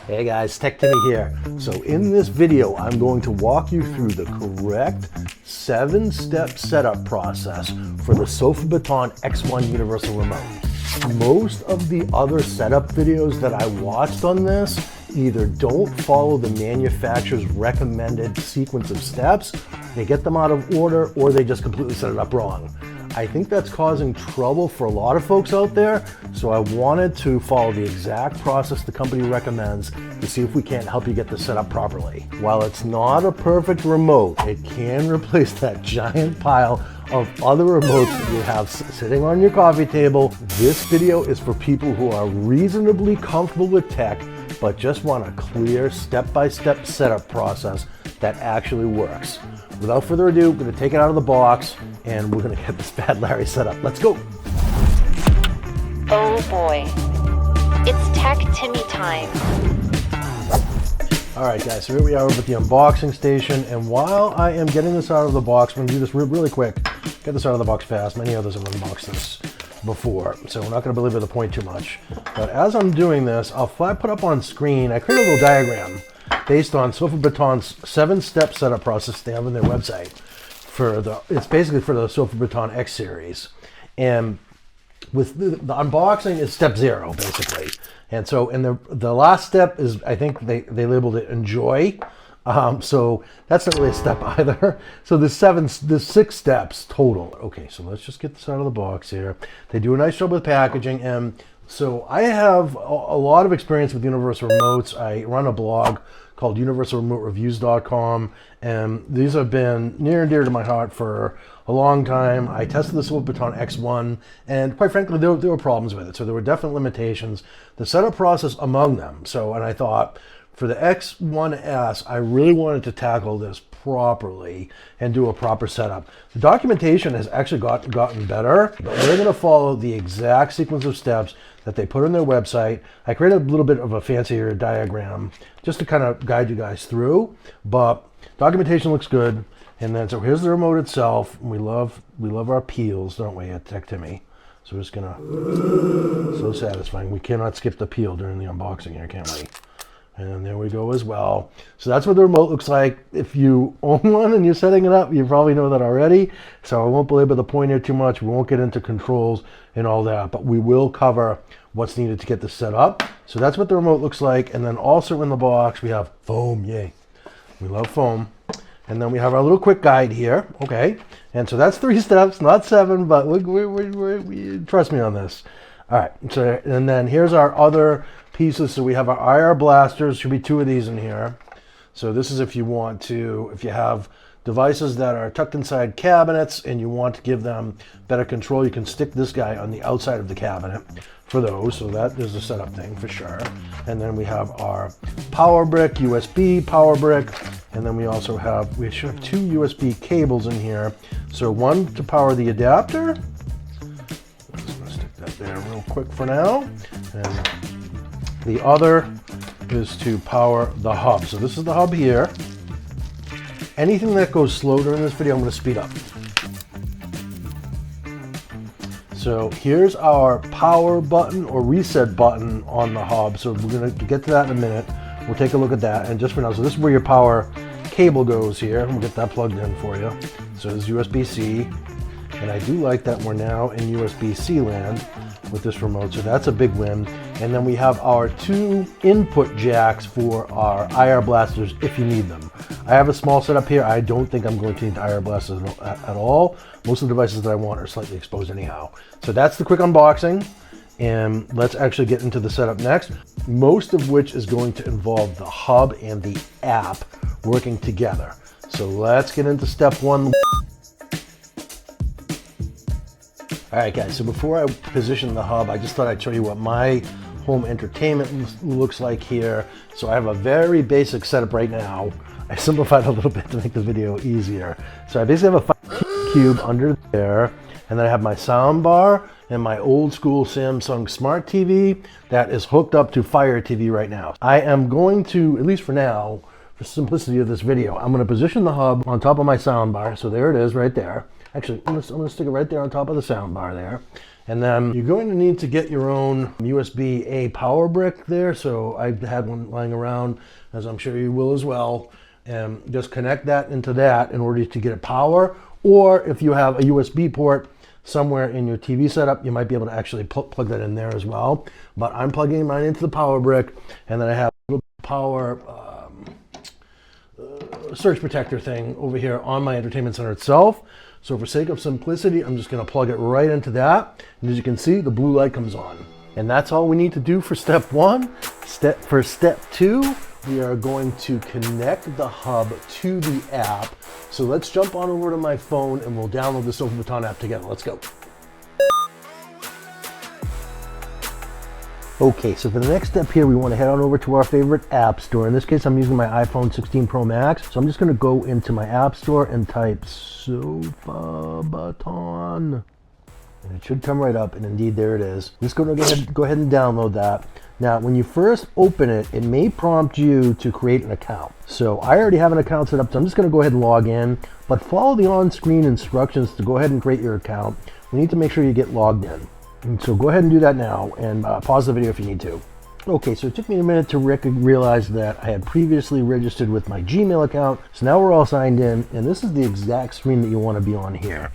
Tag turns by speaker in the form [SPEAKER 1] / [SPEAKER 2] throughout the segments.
[SPEAKER 1] Hey guys, Tech Timmy here. So in this video, I'm going to walk you through the correct 7-step setup process for the SofaBaton X1 universal remote. Most of the other setup videos that I watched on this either don't follow the manufacturer's recommended sequence of steps, they get them out of order, or they just completely set it up wrong. I think that's causing trouble for a lot of folks out there, so I wanted to follow the exact process the company recommends to see if we can't help you get this set up properly. While it's not a perfect remote, it can replace that giant pile of other remotes that you have sitting on your coffee table. This video is for people who are reasonably comfortable with tech, but just want a clear step-by-step setup process that actually works. Without further ado, I'm going to take it out of the box and we're going to get this bad Larry set up. Let's go.
[SPEAKER 2] Oh boy, it's Tech Timmy time.
[SPEAKER 1] All right guys, so here we are with the unboxing station, and while I am getting this out of the box, I'm going to do this really quick, get this out of the box fast. Many others have unboxed this before, so we're not going to belabor the point too much. But as I'm doing this, I'll put up on screen, I created a little diagram based on SofaBaton's 7-step setup process they have on their website. It's basically for the SofaBaton X series. And with the unboxing is step 0, basically. And so, the last step is, I think they labeled it enjoy. So that's not really a step either. So there's 6 steps total. Okay, so let's just get this out of the box here. They do a nice job with packaging, and so I have a lot of experience with universal remotes. I run a blog called universalremotereviews.com, and these have been near and dear to my heart for a long time. I tested the SofaBaton X1, and quite frankly, there were problems with it. So there were definite limitations. The setup process among them. And I thought, for the X1S, I really wanted to tackle this properly and do a proper setup. The documentation has actually gotten better, but we're going to follow the exact sequence of steps that they put on their website. I created a little bit of a fancier diagram just to kind of guide you guys through, but documentation looks good. And then, so here's the remote itself. We love our peels, don't we, at Tech Timmy? So we're just gonna, so satisfying. We cannot skip the peel during the unboxing here, can we? And there we go as well. So that's what the remote looks like. If you own one and you're setting it up, you probably know that already. So I won't belabor the point here too much. We won't get into controls and all that, but we will cover what's needed to get this set up. So that's what the remote looks like. And then also in the box, we have foam. Yay. We love foam. And then we have our little quick guide here. Okay. And so that's 3 steps, not 7, but we trust me on this. All right. So, and then here's our other pieces. So we have our IR blasters. Should be 2 of these in here. So this is if you have devices that are tucked inside cabinets and you want to give them better control, you can stick this guy on the outside of the cabinet for those. So that is a setup thing for sure. And then we have our power brick, USB power brick. And then we also have, we should have 2 USB cables in here. So one to power the adapter. I'm just gonna stick that there real quick for now. And the other is to power the hub. So this is the hub here. Anything that goes slow during this video, I'm going to speed up. So here's our power button or reset button on the hub. So we're going to get to that in a minute. We'll take a look at that. And just for now, so this is where your power cable goes here. We'll get that plugged in for you. So there's USB-C. And I do like that we're now in USB-C land with this remote, so that's a big win. And then we have our 2 input jacks for our IR blasters if you need them. I have a small setup here. I don't think I'm going to need IR blasters at all. Most of the devices that I want are slightly exposed anyhow. So that's the quick unboxing, and let's actually get into the setup next, most of which is going to involve the hub and the app working together. So let's get into step 1. All right guys, so before I position the hub, I just thought I'd show you what my home entertainment looks like here. So I have a very basic setup right now. I simplified a little bit to make the video easier. So I basically have a cube under there, and then I have my sound bar and my old school Samsung Smart TV that is hooked up to Fire TV right now. I am going to, at least for now, for simplicity of this video, I'm going to position the hub on top of my sound bar. So there it is right there. Actually, I'm gonna stick it right there on top of the sound bar there. And then you're going to need to get your own USB-A power brick there. So I had one lying around, as I'm sure you will as well. And just connect that into that in order to get it power. Or if you have a USB port somewhere in your TV setup, you might be able to actually plug that in there as well. But I'm plugging mine into the power brick, and then I have a little power surge protector thing over here on my entertainment center itself. So for sake of simplicity, I'm just going to plug it right into that. And as you can see, the blue light comes on. And that's all we need to do for step one. For step two, we are going to connect the hub to the app. So let's jump on over to my phone and we'll download the SofaBaton app together. Let's go. Okay, so for the next step here, we want to head on over to our favorite app store. In this case, I'm using my iPhone 16 Pro Max. So I'm just going to go into my app store and type SofaBaton. And it should come right up, and indeed there it is. Just go ahead and download that. Now, when you first open it, it may prompt you to create an account. So I already have an account set up, so I'm just going to go ahead and log in. But follow the on-screen instructions to go ahead and create your account. We need to make sure you get logged in. And so go ahead and do that now, and pause the video if you need to. Okay, so it took me a minute to realize that I had previously registered with my Gmail account. So now we're all signed in, and this is the exact screen that you want to be on here.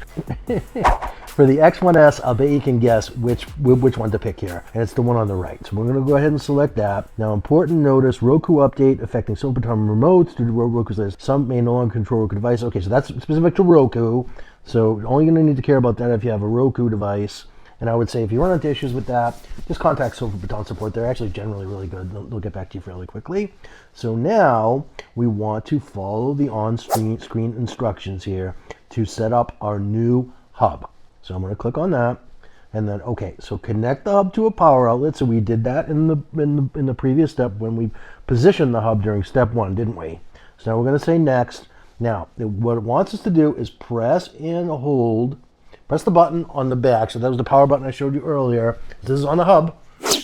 [SPEAKER 1] For the X1S, I'll bet you can guess which one to pick here, and it's the one on the right. So we're going to go ahead and select that. Now, important notice, Roku update affecting SofaBaton remotes due to Roku's latest. Some may no longer control Roku device. Okay, so that's specific to Roku. So only going to need to care about that if you have a Roku device. And I would say if you run into issues with that, just contact SofaBaton support. They're actually generally really good. They'll get back to you fairly quickly. So now we want to follow the on-screen instructions here to set up our new hub. So I'm going to click on that, and then okay. So connect the hub to a power outlet. So we did that in the previous step when we positioned the hub during step one, didn't we? So now we're going to say next. Now what it wants us to do is press and hold. Press the button on the back. So that was the power button I showed you earlier. This is on the hub,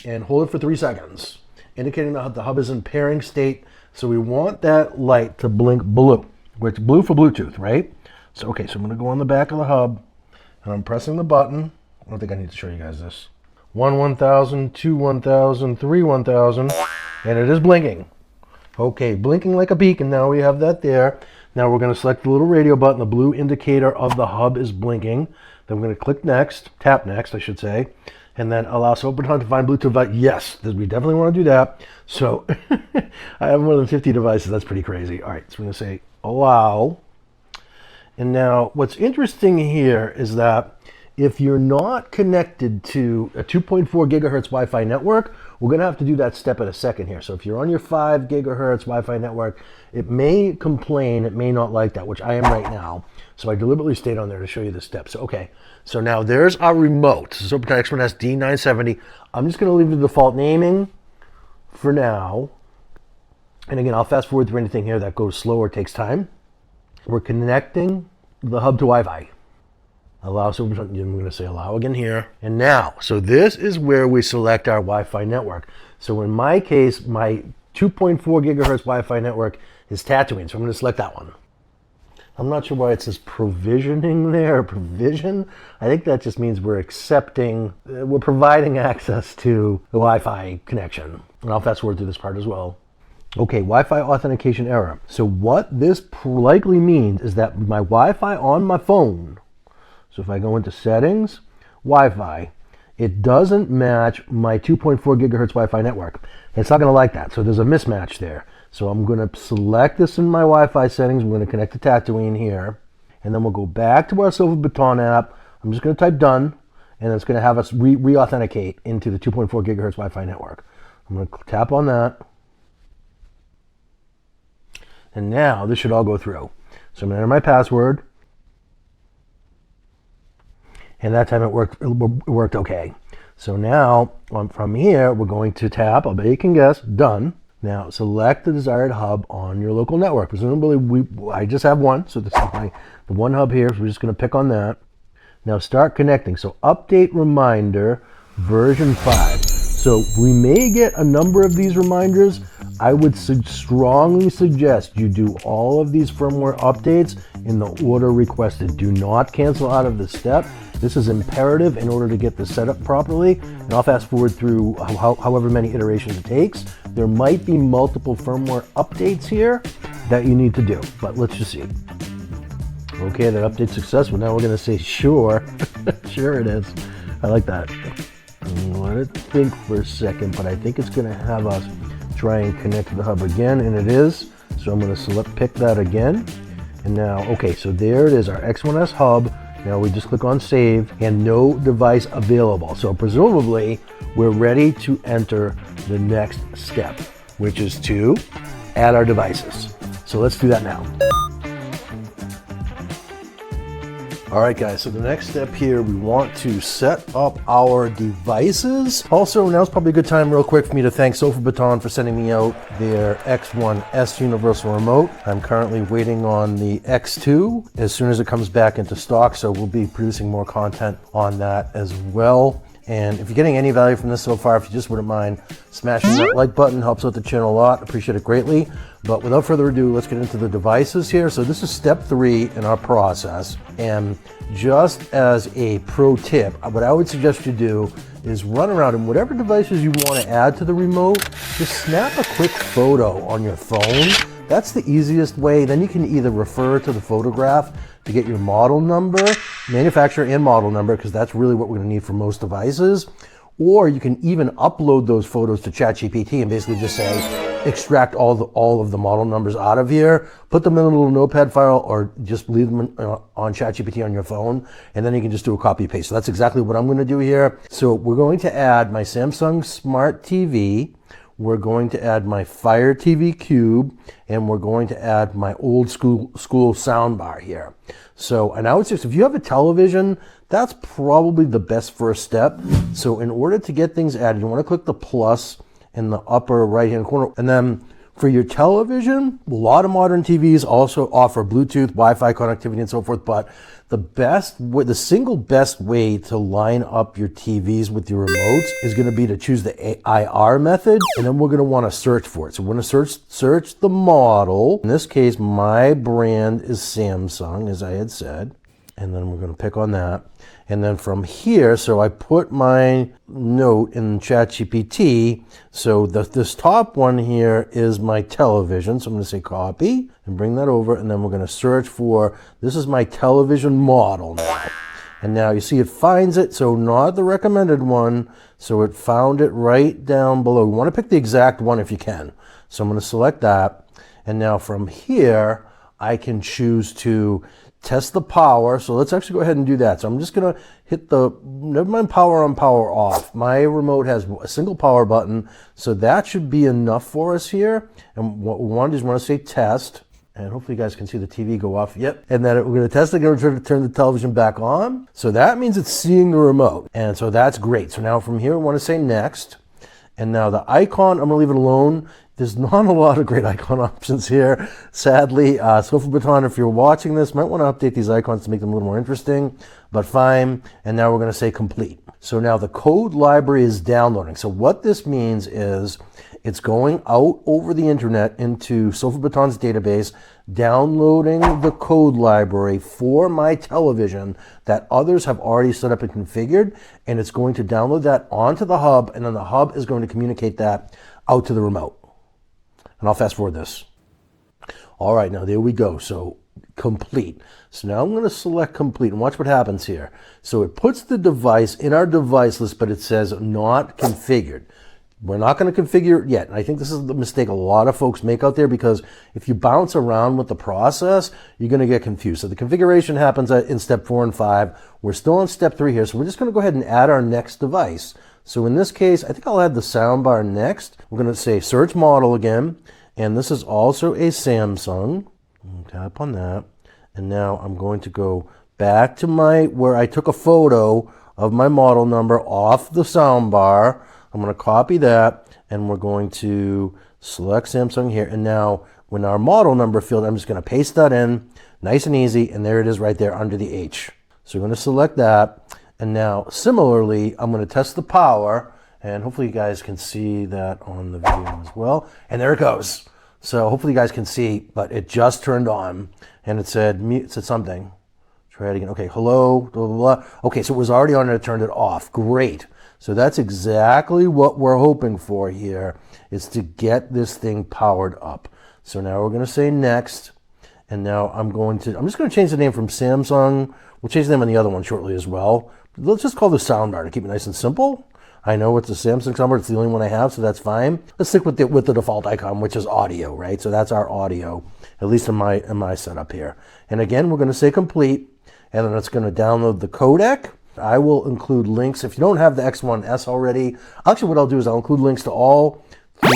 [SPEAKER 1] and hold it for 3 seconds, indicating that the hub is in pairing state. So we want that light to blink blue, which blue for Bluetooth, right? So okay, so I'm going to go on the back of the hub, and I'm pressing the button. I don't think I need to show you guys this. 1 1000, 2 1000, 3 1000, and it is blinking. Okay, blinking like a beacon. Now we have that there. Now we're going to select the little radio button. The blue indicator of the hub is blinking. Then we're going to click next, tap next, I should say, and then allow SofaBaton to find Bluetooth device. Yes, we definitely want to do that. So I have more than 50 devices. That's pretty crazy. All right, so we're going to say allow. And now what's interesting here is that if you're not connected to a 2.4 gigahertz Wi-Fi network, we're going to have to do that step in a second here. So if you're on your 5 gigahertz Wi-Fi network, it may complain, it may not like that, which I am right now. So I deliberately stayed on there to show you the steps. So, okay, so now there's our remote. SofaBaton X1S D970. I'm just going to leave the default naming for now. And again, I'll fast forward through anything here that goes slow or takes time. We're connecting the hub to Wi-Fi. Allow SofaBaton, I'm going to say allow again here. And now, so this is where we select our Wi-Fi network. So in my case, my 2.4 gigahertz Wi-Fi network is Tatooine, so I'm going to select that one. I'm not sure why it says provisioning there, provision. I think that just means we're accepting, we're providing access to the Wi-Fi connection. And I'll fast forward through this part as well. Okay, Wi-Fi authentication error. So what this likely means is that my Wi-Fi on my phone, so if I go into settings, Wi-Fi, it doesn't match my 2.4 gigahertz Wi-Fi network. It's not going to like that, so there's a mismatch there. So I'm going to select this in my Wi-Fi settings. We're going to connect to Tatooine here. And then we'll go back to our SofaBaton app. I'm just going to type done. And it's going to have us re-authenticate into the 2.4 gigahertz Wi-Fi network. I'm going to tap on that. And now this should all go through. So I'm going to enter my password. And that time it worked okay. So now from here, we're going to tap, I'll bet you can guess, done. Now select the desired hub on your local network. Presumably I just have one, so this is the one hub here, so we're just going to pick on that. Now start connecting. So update reminder version 5. So we may get a number of these reminders. I would strongly suggest you do all of these firmware updates in the order requested. Do not cancel out of this step. This is imperative in order to get this set up properly. And I'll fast forward through however many iterations it takes. There might be multiple firmware updates here that you need to do, but let's just see. Okay, that update's successful. Now we're gonna say sure. Sure it is. I like that. Let it think for a second, but I think it's gonna have us try and connect to the hub again, and it is. So I'm gonna pick that again. And now, okay, so there it is, our X1S hub. Now we just click on save and no device available. So presumably we're ready to enter the next step, which is to add our devices. So let's do that now. All right, guys, so the next step here, we want to set up our devices. Also, now's probably a good time real quick for me to thank SofaBaton for sending me out their X1S universal remote. I'm currently waiting on the X2 as soon as it comes back into stock, so we'll be producing more content on that as well. And if you're getting any value from this so far, if you just wouldn't mind smashing that like button, helps out the channel a lot, appreciate it greatly. But without further ado, let's get into the devices here. So this is step 3 in our process. And just as a pro tip, what I would suggest you do is run around and whatever devices you want to add to the remote, just snap a quick photo on your phone. That's the easiest way. Then you can either refer to the photograph to get your model number, manufacturer and model number, because that's really what we're going to need for most devices. Or you can even upload those photos to ChatGPT and basically just say, extract all of the model numbers out of here, put them in a little notepad file, or just leave them on ChatGPT on your phone, and then you can just do a copy paste. So that's exactly what I'm going to do here. So we're going to add my Samsung Smart TV. We're going to add my Fire TV Cube, and we're going to add my old school soundbar here. So, and I would suggest if you have a television, that's probably the best first step. So in order to get things added, you want to click the plus in the upper right hand corner. And then for your television, a lot of modern TVs also offer Bluetooth, Wi-Fi connectivity and so forth, but the single best way to line up your TVs with your remotes is going to be to choose the IR method, and then we're going to want to search for it. So we're going to search the model. In this case, my brand is Samsung, as I had said, and then we're going to pick on that. And then from here, so I put my note in ChatGPT. So this top one here is my television. So I'm going to say copy and bring that over. And then we're going to search for, this is my television model now. And now you see it finds it. So not the recommended one. So it found it right down below. You want to pick the exact one if you can. So I'm going to select that. And now from here, I can choose to test the power. So let's actually go ahead and do that. So I'm just going to hit never mind power on, power off. My remote has a single power button. So that should be enough for us here. And what we want to do is we want to say test. And hopefully you guys can see the TV go off. Yep. And then we're going to test it. We're going to turn the television back on. So that means it's seeing the remote. And so that's great. So now from here, we want to say next. And now the icon, I'm going to leave it alone. There's not a lot of great icon options here, sadly. SofaBaton, if you're watching this, might want to update these icons to make them a little more interesting, but fine. And now we're going to say complete. So now the code library is downloading. So what this means is it's going out over the internet into SofaBaton's database, downloading the code library for my television that others have already set up and configured, and it's going to download that onto the hub, and then the hub is going to communicate that out to the remote. And I'll fast forward this. All right, now there we go. So complete. So now I'm going to select complete and watch what happens here. So it puts the device in our device list, but it says not configured. We're not going to configure it yet. And I think this is the mistake a lot of folks make out there, because if you bounce around with the process, you're going to get confused. So the configuration happens in step 4 and 5. We're still on step 3 here. So we're just going to go ahead and add our next device. So in this case, I think I'll add the soundbar next. We're going to say search model again. And this is also a Samsung. Tap on that. And now I'm going to go back to where I took a photo of my model number off the soundbar. I'm going to copy that, and we're going to select Samsung here. And now when our model number field, I'm just going to paste that in, nice and easy. And there it is right there under the H. So we're going to select that. And now, similarly, I'm going to test the power, And hopefully you guys can see that on the video as well. And there it goes. So hopefully you guys can see, but it just turned on and it said something. Try it again. Okay, hello, blah, blah, blah. Okay, so it was already on and it turned it off. Great. So that's exactly what we're hoping for here, is to get this thing powered up. So now we're going to say next. And now I'm just going to change the name from Samsung. We'll change the name on the other one shortly as well. Let's just call this soundbar to keep it nice and simple. I know it's a Samsung soundbar. It's the only one I have, so that's fine. Let's stick with the default icon, which is audio, right? So that's our audio, at least in my setup here. And again, we're going to say complete, and then it's going to download the codec. I will include links. If you don't have the X1S already, actually what I'll do is I'll include links to all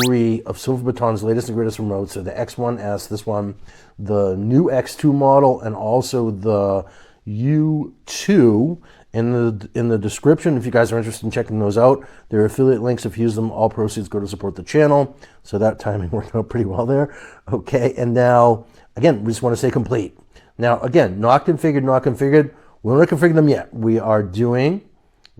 [SPEAKER 1] 3 of SofaBaton's latest and greatest remotes. So the X1S, this one, the new X2 model, and also the U2 in the description. If you guys are interested in checking those out, there are affiliate links. If you use them, all proceeds go to support the channel. So that timing worked out pretty well there. Okay, and now, again, we just want to say complete. Now, again, not configured, not configured. We don't configure them yet. We are doing,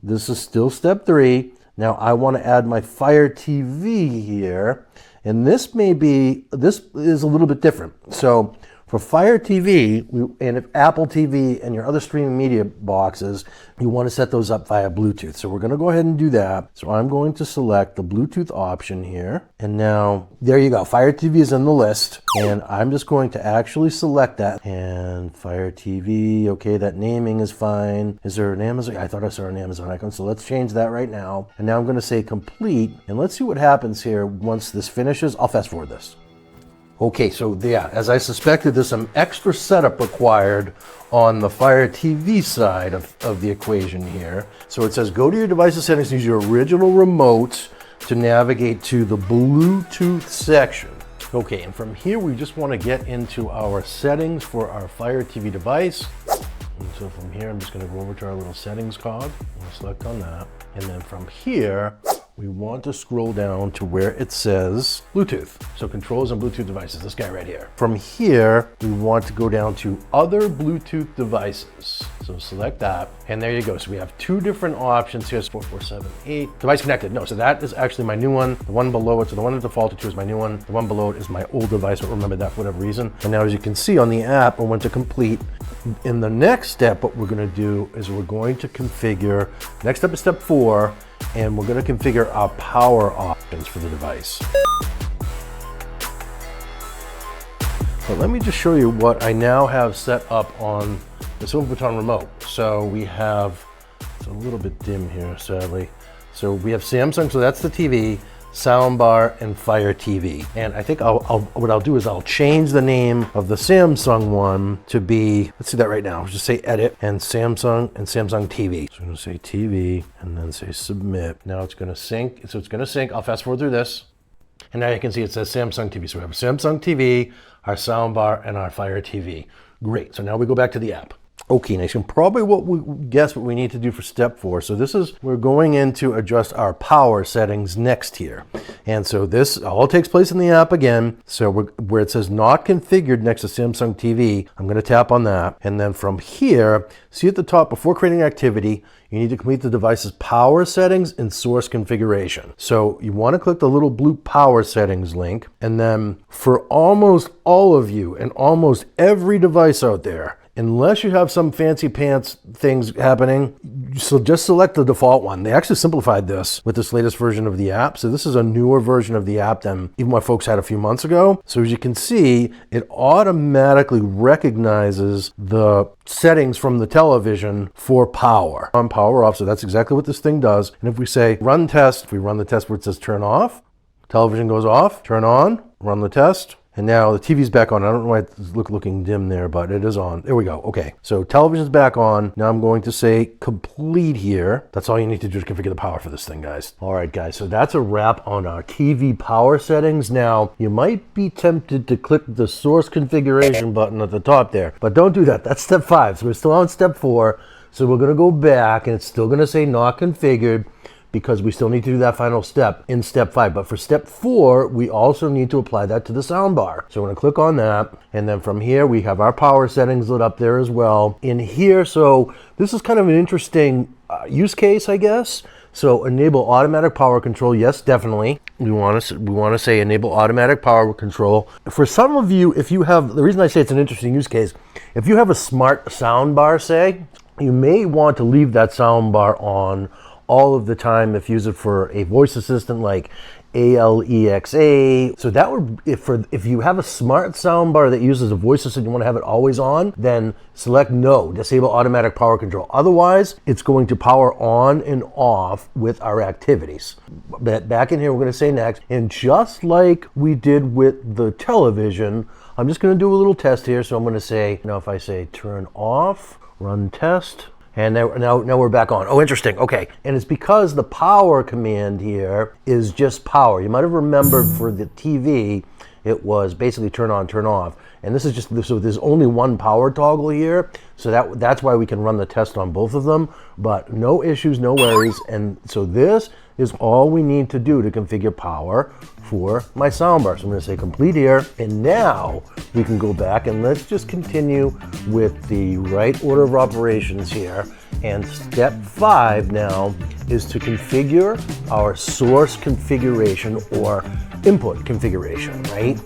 [SPEAKER 1] this is still step 3. Now I want to add my Fire TV here, and this is a little bit different. So for Fire TV, and if Apple TV and your other streaming media boxes, you want to set those up via Bluetooth. So we're going to go ahead and do that. So I'm going to select the Bluetooth option here. And now, there you go. Fire TV is in the list. And I'm just going to actually select that. And Fire TV, okay, that naming is fine. Is there an Amazon? I thought I saw an Amazon icon. So let's change that right now. And now I'm going to say complete. And let's see what happens here once this finishes. I'll fast forward this. Okay, so yeah, as I suspected, there's some extra setup required on the Fire TV side of the equation here. So it says, go to your device's settings, use your original remote to navigate to the Bluetooth section. Okay, and from here, we just want to get into our settings for our Fire TV device. And so from here, I'm just going to go over to our little settings cog. We'll select on that. And then from here, we want to scroll down to where it says Bluetooth. So controls and Bluetooth devices, this guy right here. From here, we want to go down to other Bluetooth devices. So select that, and there you go. So we have 2 different options here. 4478, device connected. No, so that is actually my new one. The one below it, so the one that defaulted to is my new one. The one below it is my old device, but remember that for whatever reason. And now as you can see on the app, I went to complete. In the next step, what we're gonna do is we're going to configure, next step is step 4, and we're going to configure our power options for the device. But let me just show you what I now have set up on the SofaBaton remote. So we have, it's a little bit dim here, sadly. So we have Samsung, so that's the TV, soundbar, and Fire TV. And I think what I'll do is I'll change the name of the Samsung one to be, let's do that right now. Just say edit and Samsung TV. So I'm gonna say TV and then say submit. Now it's gonna sync, so it's gonna sync. I'll fast forward through this. And now you can see it says Samsung TV. So we have Samsung TV, our soundbar, and our Fire TV. Great, so now we go back to the app. Okay, nice. And probably what we need to do for step 4. So this is, we're going in to adjust our power settings next here. And so this all takes place in the app again. So where it says not configured next to Samsung TV, I'm going to tap on that. And then from here, see at the top, before creating activity, you need to complete the device's power settings and source configuration. So you want to click the little blue power settings link. And then for almost all of you and almost every device out there, unless you have some fancy pants things happening, so just select the default one. They actually simplified this with this latest version of the app. So this is a newer version of the app than even what folks had a few months ago. So as you can see, it automatically recognizes the settings from the television for power. On, power off, so that's exactly what this thing does. And if we say run test, if we run the test where it says turn off, television goes off, turn on, run the test. And now the TV's back on. I don't know why it's looking dim there, but it is on. There we go. Okay, so television's back on. Now I'm going to say complete here. That's all you need to do to configure the power for this thing, guys. All right, guys, so that's a wrap on our TV power settings. Now, you might be tempted to click the source configuration button at the top there, but don't do that. That's step 5. So we're still on step 4. So we're going to go back, and it's still going to say not configured, because we still need to do that final step in step 5. But for step 4, we also need to apply that to the soundbar. So we're gonna click on that. And then from here, we have our power settings lit up there as well. In here, so this is kind of an interesting use case, I guess. So enable automatic power control. Yes, definitely. We want to say enable automatic power control. For some of you, if you have, the reason I say it's an interesting use case, if you have a smart sound bar, say, you may want to leave that sound bar on all of the time if you use it for a voice assistant like Alexa. So that would, if you have a smart soundbar that uses a voice assistant, you want to have it always on, then select no, disable automatic power control. Otherwise, it's going to power on and off with our activities. But back in here, we're going to say next, and just like we did with the television, I'm just going to do a little test here. So I'm going to say, now if I say turn off, run test, and now we're back on. Oh, interesting. Okay. And it's because the power command here is just power. You might have remembered for the TV, it was basically turn on, turn off. And this is just, so there's only one power toggle here. So that's why we can run the test on both of them, but no issues, no worries. And so this is all we need to do to configure power for my soundbar. So I'm going to say complete here. And now we can go back and let's just continue with the right order of operations here. And step 5 now is to configure our source configuration or input configuration, right?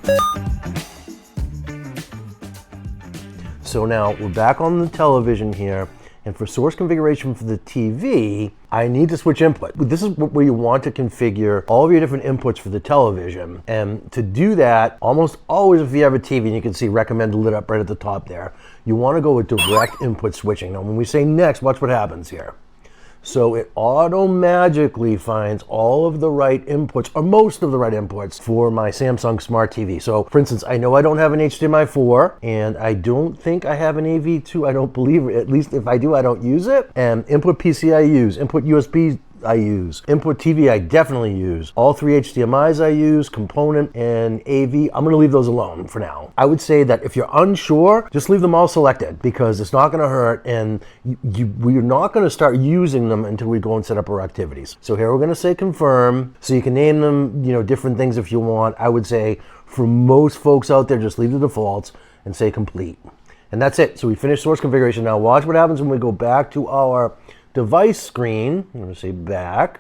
[SPEAKER 1] So now we're back on the television here, and for source configuration for the TV, I need to switch input. This is where you want to configure all of your different inputs for the television. And to do that, almost always if you have a TV, and you can see recommended lit up right at the top there, you want to go with direct input switching. Now when we say next, watch what happens here. So it auto-magically finds all of the right inputs, or most of the right inputs, for my Samsung Smart TV. So for instance, I know I don't have an HDMI 4, and I don't think I have an AV2. I don't believe it. At least if I do, I don't use it. And input PC I use, input USB I use, input TV I definitely use, all 3 HDMIs I use, component and AV, I'm gonna leave those alone for now. I would say that if you're unsure, just leave them all selected because it's not gonna hurt, and we're not gonna start using them until we go and set up our activities. So here we're gonna say confirm, so you can name them, different things if you want. I would say for most folks out there, just leave the defaults and say complete. And that's it. So we finished source configuration. Now watch what happens when we go back to our device screen. I'm going to say back.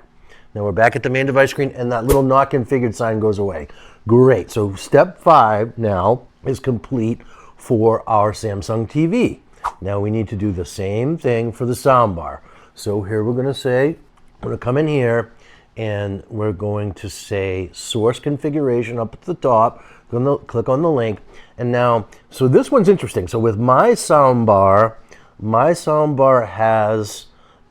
[SPEAKER 1] Now we're back at the main device screen, and that little not configured sign goes away. Great. So step 5 now is complete for our Samsung TV. Now we need to do the same thing for the soundbar. So here we're going to say, I'm going to come in here, and we're going to say source configuration up at the top. I'm going to click on the link. And now, so this one's interesting. So with my soundbar has,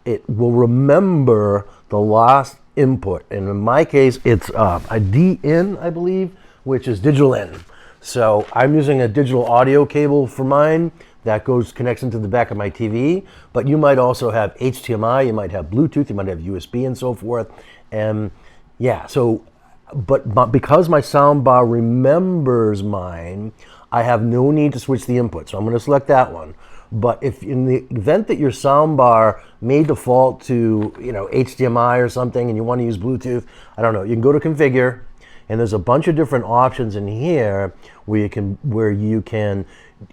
[SPEAKER 1] it will remember the last input. And in my case, it's a D-in, I believe, which is digital in. So I'm using a digital audio cable for mine that connects into the back of my TV. But you might also have HDMI, you might have Bluetooth, you might have USB and so forth. And yeah, so, but because my soundbar remembers mine, I have no need to switch the input. So I'm going to select that one. But if in the event that your soundbar may default to, HDMI or something, and you want to use Bluetooth, I don't know, you can go to configure, and there's a bunch of different options in here where you can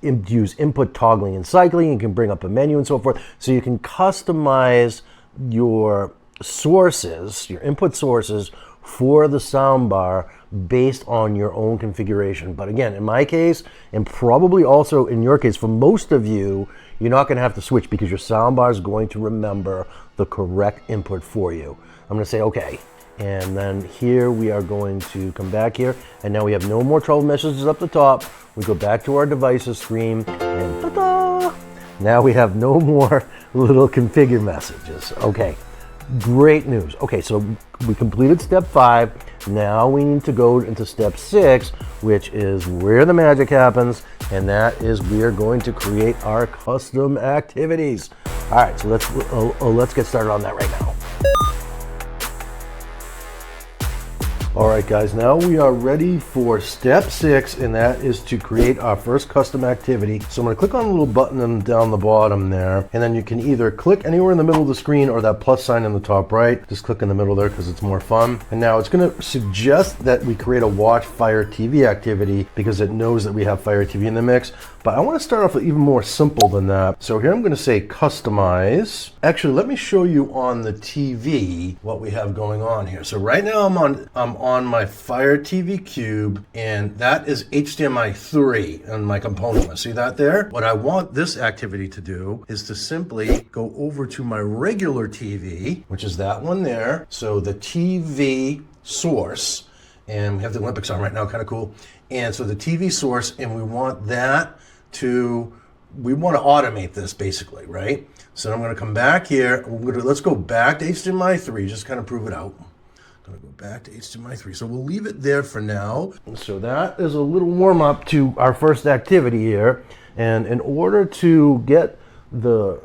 [SPEAKER 1] use input toggling and cycling. You can bring up a menu and so forth. So you can customize your sources, your input sources for the soundbar based on your own configuration. But again, in my case, and probably also in your case, for most of you, you're not going to have to switch because your soundbar is going to remember the correct input for you. I'm going to say okay. And then here we are going to come back here, and now we have no more trouble messages up the top. We go back to our devices screen, and ta-da! Now we have no more little configure messages. Okay. Great news. Okay, so we completed step 5. Now we need to go into step 6, which is where the magic happens, and that is we are going to create our custom activities. All right, so let's get started on that right now. All right, guys, now we are ready for step 6, and that is to create our first custom activity. So I'm going to click on the little button down the bottom there, and then you can either click anywhere in the middle of the screen or that plus sign in the top right. Just click in the middle there because it's more fun. And now it's going to suggest that we create a watch Fire TV activity because it knows that we have Fire TV in the mix. But I want to start off with even more simple than that. So here I'm going to say customize. Actually, let me show you on the TV what we have going on here. So right now I'm on my Fire TV Cube, and that is HDMI 3 on my component list. See that there? What I want this activity to do is to simply go over to my regular TV, which is that one there. So the TV source, and we have the Olympics on right now, kind of cool. And so the TV source, and we want that we want to automate this basically, right? So I'm going to come back here. Let's go back to HDMI 3, just kind of prove it out. I'm going to go back to HDMI 3. So we'll leave it there for now. So that is a little warm up to our first activity here. And in order to get the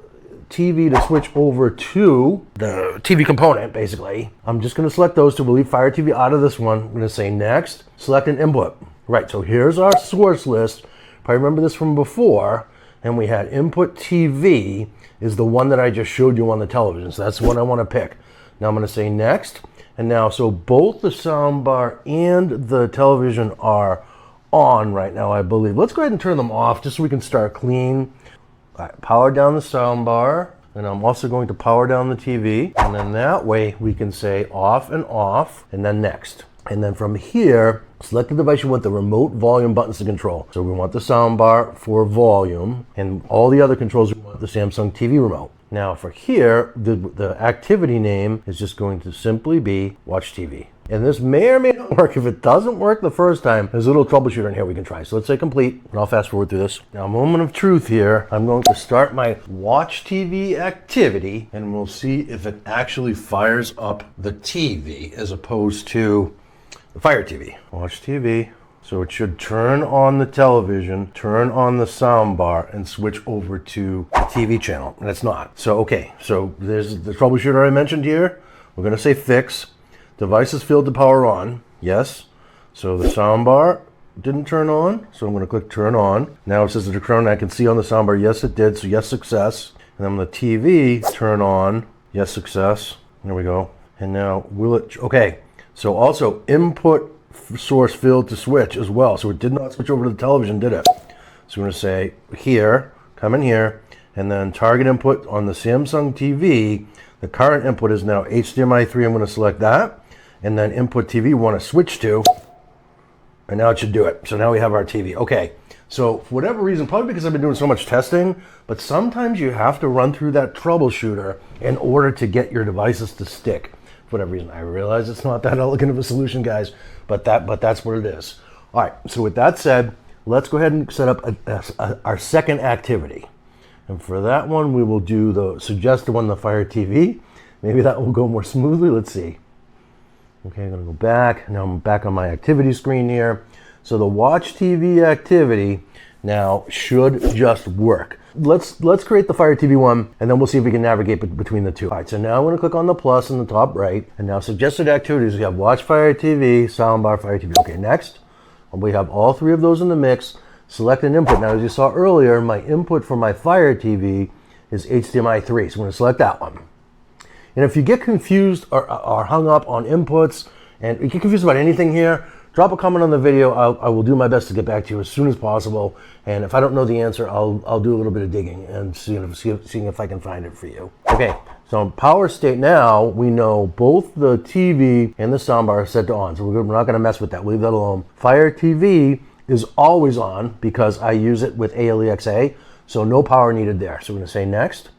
[SPEAKER 1] TV to switch over to the TV component, basically, I'm just going to select those two. We'll leave Fire TV out of this one. I'm going to say next, select an input. Right, so here's our source list. If I remember this from before, and we had input TV is the one that I just showed you on the television. So that's the one I want to pick. Now I'm going to say next. And now, so both the soundbar and the television are on right now, I believe. Let's go ahead and turn them off just so we can start clean. All right, power down the soundbar. And I'm also going to power down the TV. And then that way we can say off, and then next. And then from here, select the device you want the remote volume buttons to control. So we want the soundbar for volume, and all the other controls we want the Samsung TV remote. Now for here, the activity name is just going to simply be Watch TV. And this may or may not work. If it doesn't work the first time, there's a little troubleshooter in here we can try. So let's say complete, and I'll fast forward through this. Now, moment of truth here. I'm going to start my Watch TV activity, and we'll see if it actually fires up the TV as opposed to the Fire TV. Watch TV. So it should turn on the television, turn on the soundbar, and switch over to the TV channel. And it's not. So, okay. So there's the troubleshooter I mentioned here. We're going to say fix. Device is filled to power on. Yes. So the soundbar didn't turn on. So I'm going to click turn on. Now it says the turn on. I can see on the soundbar, yes, it did. So yes, success. And then on the TV, turn on. Yes, success. There we go. And now will it, okay. So also input source filled to switch as well. So it did not switch over to the television, did it? So we're going to say here, come in here, and then target input on the Samsung TV. The current input is now HDMI 3. I'm going to select that. And then input TV we want to switch to. And now it should do it. So now we have our TV. Okay. So for whatever reason, probably because I've been doing so much testing, but sometimes you have to run through that troubleshooter in order to get your devices to stick. For whatever reason, I realize it's not that elegant of a solution, guys, but that's what it is. All right, so with that said, let's go ahead and set up our second activity. And for that one, we will do the suggested one, the Fire TV. Maybe that will go more smoothly. Let's see. Okay, I'm going to go back. Now I'm back on my activity screen here. So the Watch TV activity now should just work. Let's create the Fire TV one, and then we'll see if we can navigate between the two. All right, so now I'm going to click on the plus in the top right, and now suggested activities. We have Watch Fire TV, Soundbar Fire TV. Okay, next, we have all three of those in the mix. Select an input. Now, as you saw earlier, my input for my Fire TV is HDMI 3, so I'm going to select that one. And if you get confused or hung up on inputs, and you get confused about anything here, drop a comment on the video. I will do my best to get back to you as soon as possible. And if I don't know the answer, I'll do a little bit of digging and seeing if I can find it for you. Okay, so in power state now, we know both the TV and the soundbar are set to on. So we're not going to mess with that. We'll leave that alone. Fire TV is always on because I use it with ALEXA. So no power needed there. So we're going to say next.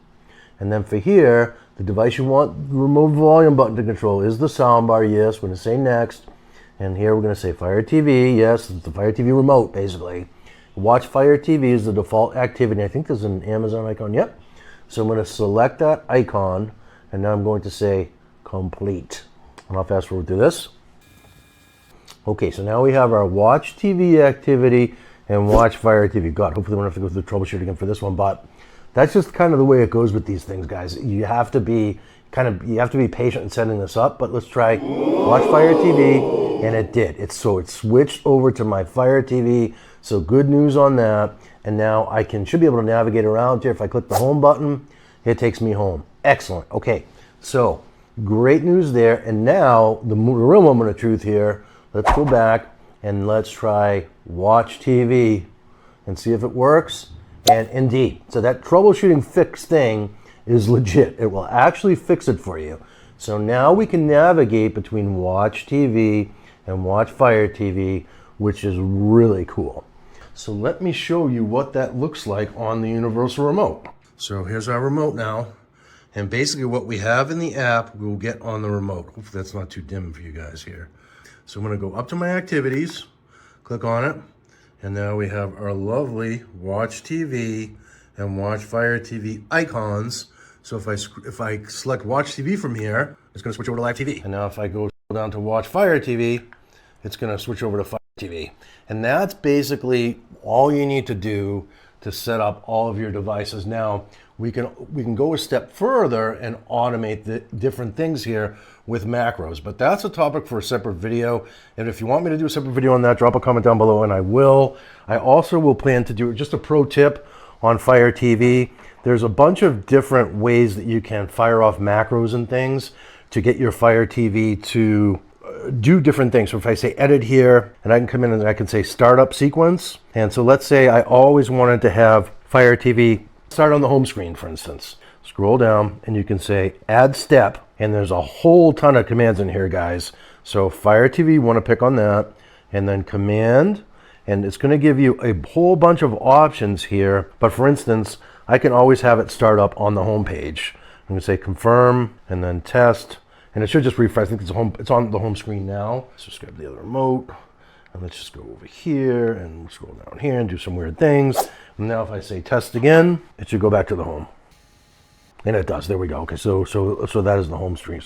[SPEAKER 1] And then for here, the device you want the remote volume button to control is the soundbar. Yes, we're going to say next. And here we're going to say Fire TV. Yes, it's the Fire TV remote, basically. Watch Fire TV is the default activity. I think there's an Amazon icon. Yep. So I'm going to select that icon, and now I'm going to say complete. And I'll fast forward through this. Okay, so now we have our Watch TV activity and Watch Fire TV. God, hopefully we don't have to go through the troubleshooting again for this one, but that's just kind of the way it goes with these things, guys. You have to be you have to be patient in setting this up, but let's try watch Fire TV, and it did. It switched over to my Fire TV, so good news on that. And now I should be able to navigate around here. If I click the home button, it takes me home. Excellent. Okay, so great news there. And now the real moment of truth here. Let's go back and let's try watch TV and see if it works. And indeed, so that troubleshooting fix thing is legit. It will actually fix it for you. So now we can navigate between watch TV and watch Fire TV, which is really cool. So let me show you what that looks like on the universal remote. So here's our remote now. And basically what we have in the app, we'll get on the remote. Hopefully that's not too dim for you guys here. So I'm gonna go up to my activities, click on it, and now we have our lovely watch TV and watch Fire TV icons. So if I select watch TV from here, it's gonna switch over to live TV. And now if I go down to watch Fire TV, it's gonna switch over to Fire TV. And that's basically all you need to do to set up all of your devices. Now, we can go a step further and automate the different things here with macros, but that's a topic for a separate video. And if you want me to do a separate video on that, drop a comment down below and I will. I also will plan to do just a pro tip on Fire TV. There's a bunch of different ways that you can fire off macros and things to get your Fire TV to do different things. So if I say edit here, and I can come in and I can say startup sequence. And so let's say I always wanted to have Fire TV start on the home screen, for instance. Scroll down and you can say add step. And there's a whole ton of commands in here, guys. So Fire TV, you want to pick on that, and then command, and it's going to give you a whole bunch of options here. But for instance, I can always have it start up on the home page. I'm going to say confirm and then test, and it should just refresh. I think it's on the home screen now. Let's just grab the other remote, and let's just go over here and scroll down here and do some weird things. And now if I say test again, it should go back to the home. And it does. There we go. Okay, so that is the home screen.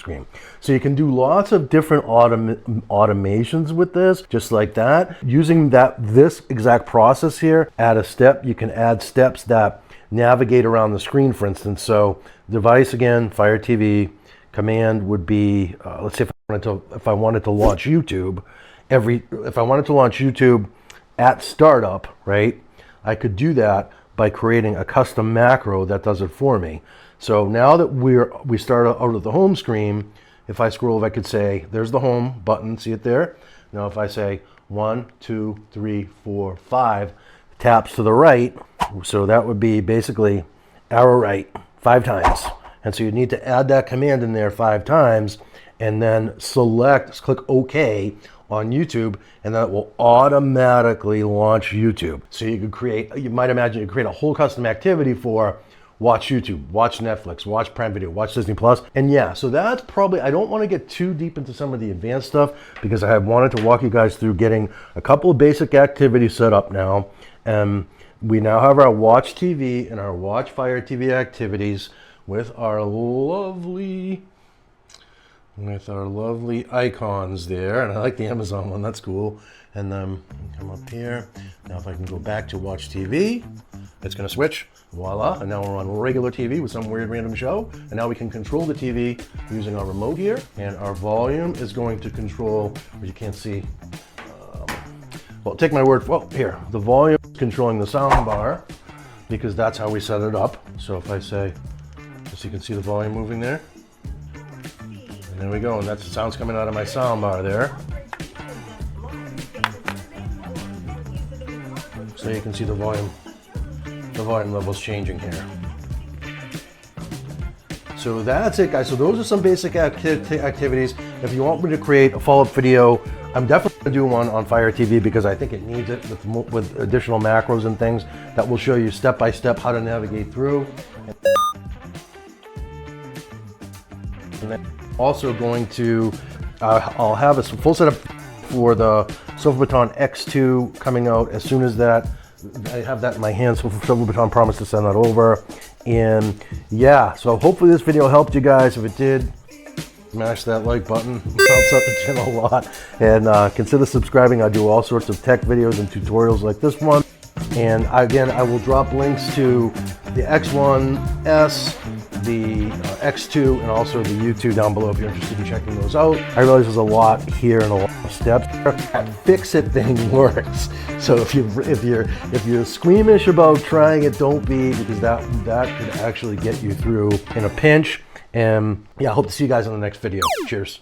[SPEAKER 1] So you can do lots of different automations with this, just like that. Using this exact process here, add a step. You can add steps that navigate around the screen, for instance. So device again, Fire TV. Command would be, let's say if I wanted to launch YouTube, if I wanted to launch YouTube at startup, right? I could do that by creating a custom macro that does it for me. So now that we start out of the home screen, if I scroll, I could say, there's the home button, see it there? Now if I say 1, 2, 3, 4, 5, taps to the right, so that would be basically arrow right 5 times. And so you need to add that command in there 5 times and then click OK on YouTube, and that will automatically launch YouTube. So you might imagine you create a whole custom activity for watch YouTube, watch Netflix, watch Prime Video, watch Disney Plus. And yeah, so that's probably, I don't want to get too deep into some of the advanced stuff because I have wanted to walk you guys through getting a couple of basic activities set up now. We now have our watch TV and our watch Fire TV activities with our lovely icons there. And I like the Amazon one, that's cool. And then come up here. Now if I can go back to watch TV, it's gonna switch, voila. And now we're on regular TV with some weird random show. And now we can control the TV using our remote here. And our volume is going to control, but you can't see. Well, take my word for, well, here, the volume is controlling the sound bar because that's how we set it up. So if I say, so you can see the volume moving there. And there we go, and that's the sounds coming out of my sound bar there. So you can see the volume levels changing here. So that's it, guys. So those are some basic activities. If you want me to create a follow-up video, I'm definitely going to do one on Fire TV because I think it needs it with additional macros and things that will show you step by step how to navigate through. And then also going to, I'll have a full setup for the SofaBaton X2 coming out as soon as that. I have that in my hands, so SofaBaton promised to send that over. And yeah, so hopefully this video helped you guys. If it did, smash that like button. It helps out the channel a lot. And consider subscribing. I do all sorts of tech videos and tutorials like this one. And again, I will drop links to the X1S, the X2 and also the U2 down below if you're interested in checking those out. I realize there's a lot here and a lot of steps. That fix-it thing works. So if you're squeamish about trying it, don't be, because that could actually get you through in a pinch. And yeah, I hope to see you guys in the next video. Cheers.